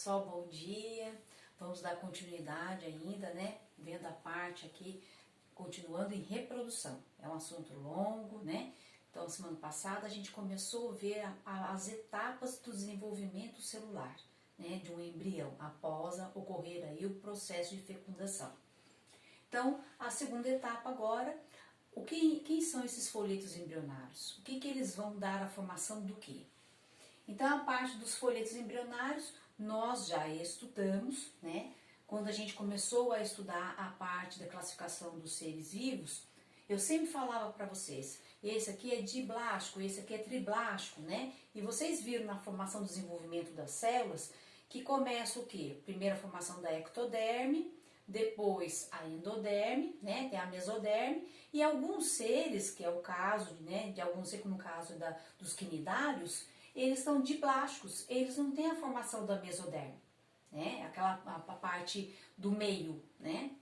pessoal, bom dia. Vamos dar continuidade ainda, né? Vendo a parte aqui, continuando em reprodução. É um assunto longo, né? Então, semana passada a gente começou a ver as etapas do desenvolvimento celular, né? De um embrião, após ocorrer aí o processo de fecundação. Então, a segunda etapa agora, quem são esses folhetos embrionários? O que eles vão dar a formação do quê? Então, a parte dos folhetos embrionários, nós já estudamos, né? Quando a gente começou a estudar a parte da classificação dos seres vivos, eu sempre falava para vocês, esse aqui é diblástico, esse aqui é triblástico, né? E vocês viram na formação do desenvolvimento das células que começa o quê? Primeiro a formação da ectoderme, depois a endoderme, né? Tem a mesoderme, e alguns seres, que é o caso, né? De alguns, no caso dos quinidários, eles são diplásticos, eles não têm a formação da mesoderme, né? A parte do meio, né?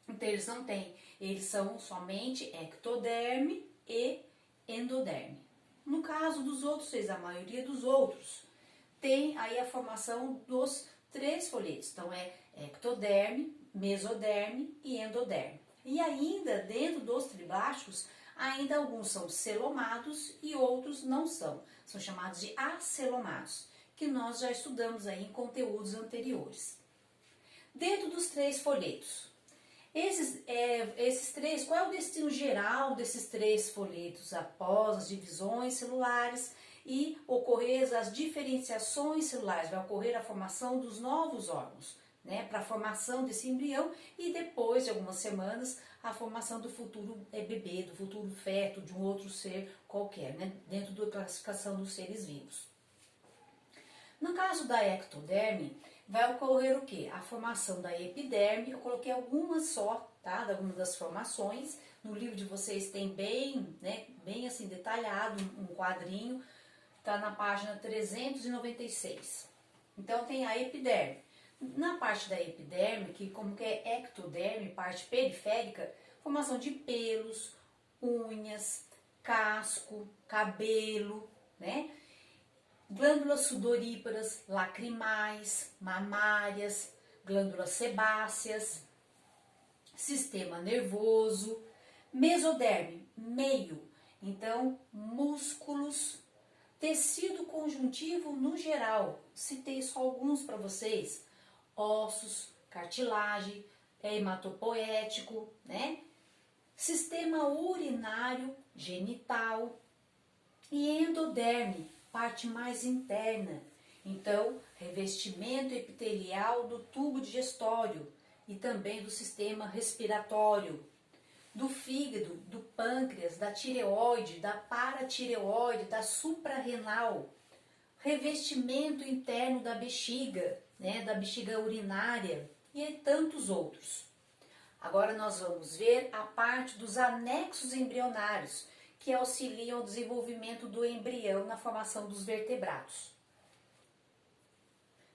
Então eles não têm, eles são somente ectoderme e endoderme. No caso dos outros seres, a maioria dos outros, tem aí a formação dos três folhetos. Então é ectoderme, mesoderme e endoderme. E ainda dentro dos triblásticos, ainda alguns são celomados e outros não são. São chamados de acelomados, que nós já estudamos aí em conteúdos anteriores. Dentro dos três folhetos, esses três, qual é o destino geral desses três folhetos após as divisões celulares e ocorrer as diferenciações celulares? Vai ocorrer a formação dos novos órgãos, né, para a formação desse embrião e depois de algumas semanas a formação do futuro bebê, do futuro feto, de um outro ser qualquer, né, dentro da classificação dos seres vivos. No caso da ectoderme, vai ocorrer o quê? A formação da epiderme. Eu coloquei algumas só, tá? Algumas das formações. No livro de vocês tem bem, né, bem assim detalhado, um quadrinho, tá na página 396. Então tem a epiderme. Na parte da epiderme, que como que é ectoderme, parte periférica, formação de pelos, unhas, casco, cabelo, né? Glândulas sudoríparas, lacrimais, mamárias, glândulas sebáceas, sistema nervoso, mesoderme, meio, então músculos, tecido conjuntivo no geral, citei só alguns para vocês, ossos, cartilagem, hematopoético, né? Sistema urinário, genital e endoderme, parte mais interna. Então, revestimento epitelial do tubo digestório e também do sistema respiratório, do fígado, do pâncreas, da tireoide, da paratireoide, da suprarrenal, revestimento interno da bexiga, né, da bexiga urinária e tantos outros. Agora nós vamos ver a parte dos anexos embrionários, que auxiliam o desenvolvimento do embrião na formação dos vertebrados.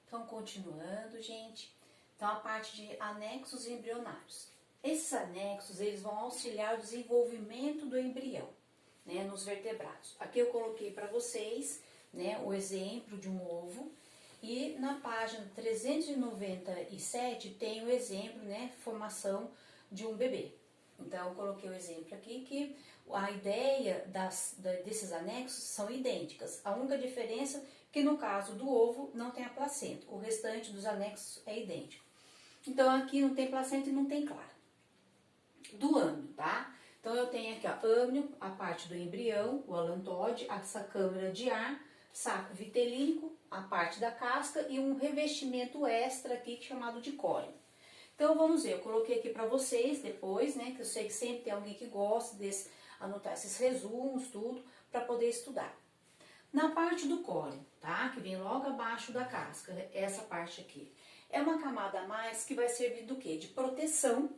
Então, continuando, gente. Então, a parte de anexos embrionários. Esses anexos, eles vão auxiliar o desenvolvimento do embrião, né, nos vertebrados. Aqui eu coloquei para vocês, né, o exemplo de um ovo. E na página 397 tem o exemplo, né, formação de um bebê. Então, eu coloquei o exemplo aqui que a ideia desses anexos são idênticas. A única diferença é que no caso do ovo não tem a placenta. O restante dos anexos é idêntico. Então, aqui não tem placenta e não tem clara. Do âmnio, tá? Então, eu tenho aqui, ó, âmnio, a parte do embrião, o alantóide, essa câmara de ar, saco vitelínico, a parte da casca e um revestimento extra aqui chamado de córeo. Então, vamos ver, eu coloquei aqui para vocês depois, né, que eu sei que sempre tem alguém que gosta de anotar esses resumos, tudo, para poder estudar. Na parte do córeo, tá, que vem logo abaixo da casca, essa parte aqui, é uma camada a mais que vai servir do quê? De proteção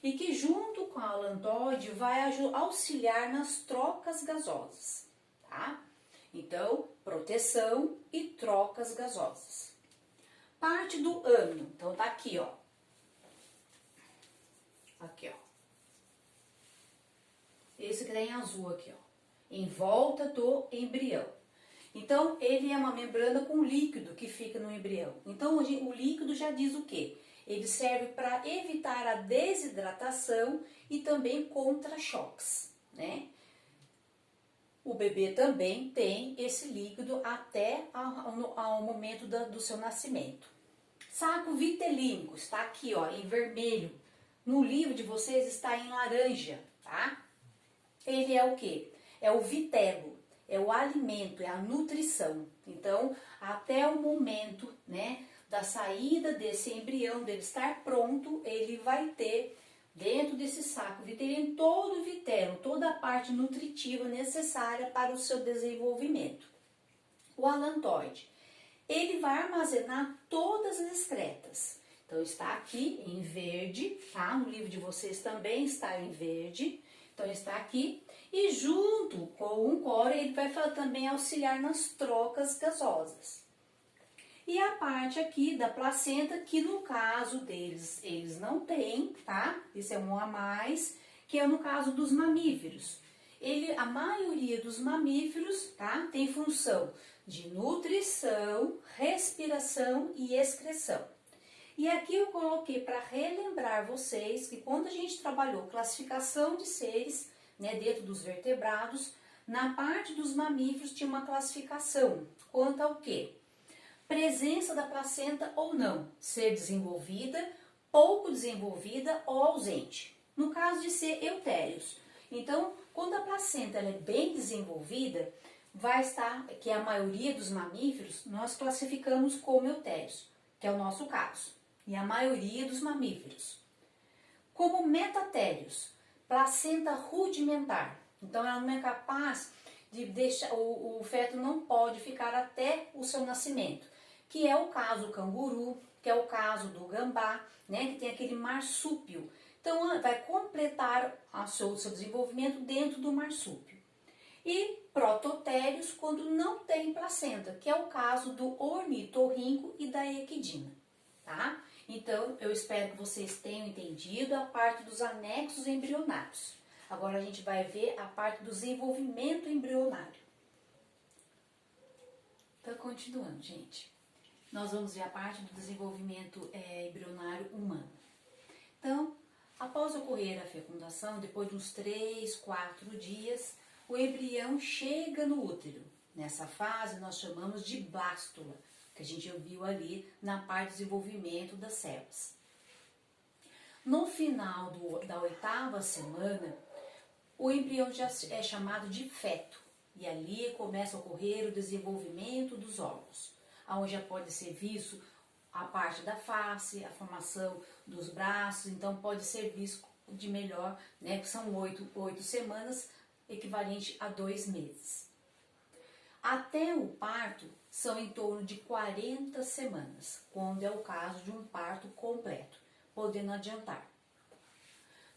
e que junto com a alantóide vai auxiliar nas trocas gasosas, tá? Então, proteção e trocas gasosas. Parte do âmnio, então tá aqui, ó. Aqui, ó. Esse que tá em azul aqui, ó. Em volta do embrião. Então, ele é uma membrana com líquido que fica no embrião. Então, o líquido já diz o quê? Ele serve para evitar a desidratação e também contra choques, né? O bebê também tem esse líquido até ao momento do seu nascimento. Saco vitelínico está aqui, ó, em vermelho. No livro de vocês está em laranja, tá? Ele é o quê? É o vitelo, é o alimento, é a nutrição. Então, até o momento, né, da saída desse embrião, dele estar pronto, ele vai ter dentro desse saco vitelino todo o vitelo, toda a parte nutritiva necessária para o seu desenvolvimento. O alantoide, ele vai armazenar todas as excretas. Então, está aqui em verde, tá? No livro de vocês também está em verde. Então, está aqui. E junto com o coro, ele vai também auxiliar nas trocas gasosas. E a parte aqui da placenta, que no caso deles, eles não têm, tá? Isso é um a mais, que é no caso dos mamíferos. A maioria dos mamíferos, tá? Tem função de nutrição, respiração e excreção. E aqui eu coloquei para relembrar vocês que quando a gente trabalhou classificação de seres, né, dentro dos vertebrados, na parte dos mamíferos tinha uma classificação quanto ao quê? Presença da placenta ou não, ser desenvolvida, pouco desenvolvida ou ausente. No caso de ser eutérios. Então, quando a placenta ela é bem desenvolvida, vai estar, que é a maioria dos mamíferos, nós classificamos como eutérios, que é o nosso caso, e a maioria dos mamíferos. Como metatérios, placenta rudimentar. Então, ela não é capaz de deixar, o feto não pode ficar até o seu nascimento, que é o caso do canguru, que é o caso do gambá, né, que tem aquele marsúpio. Então, vai completar o seu desenvolvimento dentro do marsúpio. E prototérios quando não tem placenta, que é o caso do ornitorrinco e da equidna, tá? Então, eu espero que vocês tenham entendido a parte dos anexos embrionários. Agora a gente vai ver a parte do desenvolvimento embrionário. Então, continuando, gente. Nós vamos ver a parte do desenvolvimento embrionário humano. Então, após ocorrer a fecundação, depois de uns 3, 4 dias, o embrião chega no útero. Nessa fase nós chamamos de blástula, que a gente viu ali na parte do desenvolvimento das células. No final da 8ª semana, o embrião já é chamado de feto. E ali começa a ocorrer o desenvolvimento dos órgãos, onde já pode ser visto a parte da face, a formação dos braços, então pode ser visto de melhor, né, que são 8 semanas, equivalente a 2 meses. Até o parto são em torno de 40 semanas, quando é o caso de um parto completo, podendo adiantar.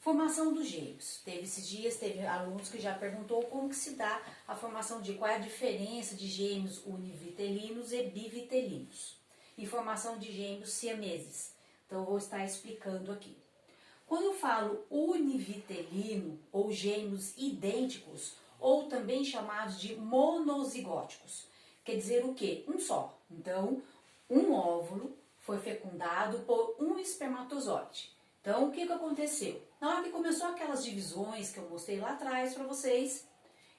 Formação dos gêmeos. Esses dias teve alunos que já perguntou como que se dá a formação de qual é a diferença de gêmeos univitelinos e bivitelinos. E formação de gêmeos siameses. Então eu vou estar explicando aqui. Quando eu falo univitelino ou gêmeos idênticos, ou também chamados de monozigóticos, quer dizer o quê? Um só. Então, um óvulo foi fecundado por um espermatozoide. Então, o que aconteceu? Na hora que começou aquelas divisões que eu mostrei lá atrás para vocês,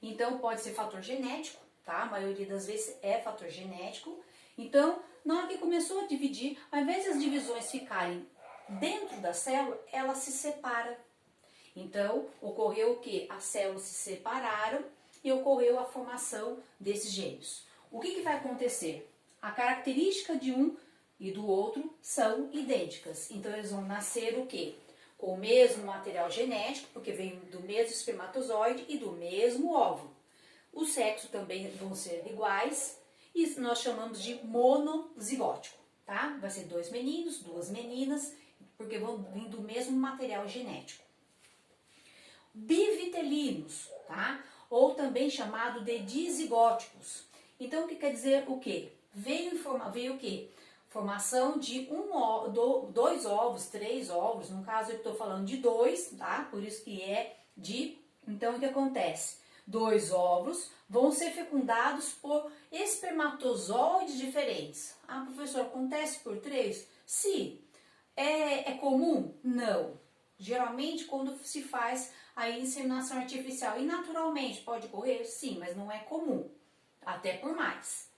então pode ser fator genético, tá? A maioria das vezes é fator genético. Então, na hora que começou a dividir, ao invés das divisões ficarem dentro da célula, ela se separa. Então, ocorreu o quê? As células se separaram e ocorreu a formação desses gêmeos. O que vai acontecer? A característica de um e do outro são idênticas. Então, eles vão nascer o quê? Com o mesmo material genético, porque vem do mesmo espermatozoide e do mesmo óvulo. O sexo também vão ser iguais e nós chamamos de monozigótico, tá? Vai ser 2 meninos, 2 meninas, porque vão vir do mesmo material genético. Bivitelinos, tá? Ou também chamado de dizigóticos. Então, o que quer dizer o quê? Veio o quê? Formação de 2 ovos, 3 ovos, no caso eu estou falando de 2, tá? Por isso que é de... Então, o que acontece? 2 óvulos vão ser fecundados por espermatozoides diferentes. Ah, professor, acontece por 3? Sim. É comum? Não. Geralmente, quando se faz a inseminação artificial e naturalmente pode ocorrer? Sim, mas não é comum. Até por mais.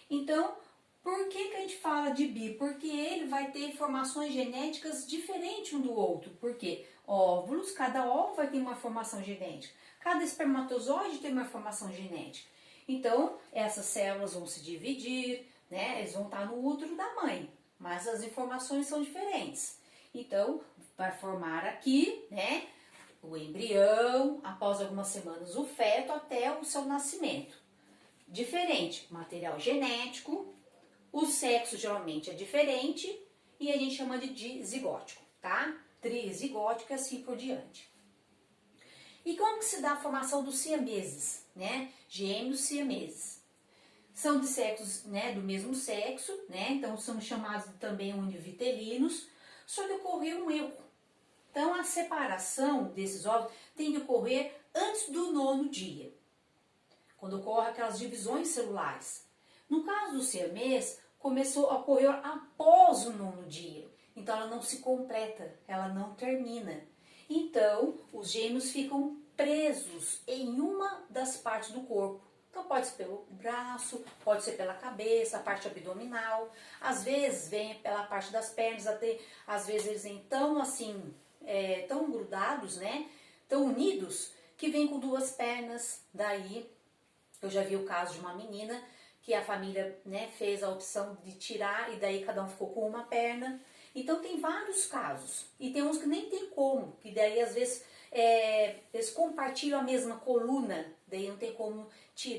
Então, por que a gente fala de bi? Porque ele vai ter formações genéticas diferentes um do outro. Porque óvulos, cada óvulo vai ter uma formação genética. Cada espermatozoide tem uma formação genética. Então, essas células vão se dividir, né? Eles vão estar no útero da mãe, mas as informações são diferentes. Então, vai formar aqui, né, o embrião, após algumas semanas o feto até o seu nascimento. Diferente, material genético, o sexo geralmente é diferente e a gente chama de dizigótico, tá? Trizigótico e assim por diante. E como que se dá a formação dos siameses, né? Gêmeos siameses. São de sexos, né, do mesmo sexo, né? Então são chamados também univitelinos, só que ocorreu um erro. Então a separação desses óvulos tem que ocorrer antes do 9º dia, quando ocorrem aquelas divisões celulares. No caso do siamês, ocorreu após o 9º dia. Então ela não se completa, ela não termina. Então os gêmeos ficam presos em uma das partes do corpo. Então pode ser pelo braço, pode ser pela cabeça, a parte abdominal. Às vezes vem pela parte das pernas, até às vezes eles vêm tão assim, tão grudados, né? Tão unidos, que vem com 2 pernas. Daí eu já vi o caso de uma menina que a família, né, fez a opção de tirar e daí cada um ficou com uma perna. Então tem vários casos e tem uns que nem tem como, que daí às vezes eles compartilham a mesma coluna, daí não tem como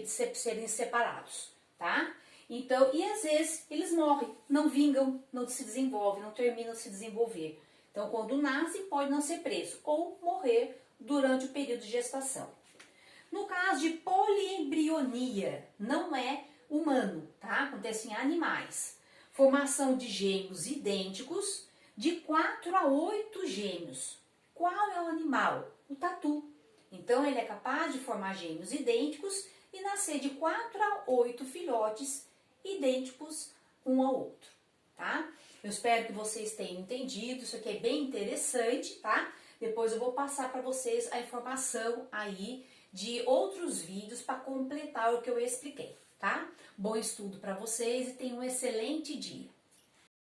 serem separados, tá? Então, e às vezes eles morrem, não vingam, não se desenvolvem, não terminam de se desenvolver. Então quando nasce pode não ser preso ou morrer durante o período de gestação. No caso de poliembrionia, não é humano, tá? Acontece em animais. Formação de gêmeos idênticos, de 4 a 8 gêmeos. Qual é o animal? O tatu. Então ele é capaz de formar gêmeos idênticos e nascer de 4 a 8 filhotes idênticos um ao outro, tá? Eu espero que vocês tenham entendido, isso aqui é bem interessante, tá? Depois eu vou passar para vocês a informação aí de outros vídeos para completar o que eu expliquei, tá? Bom estudo para vocês e tenham um excelente dia.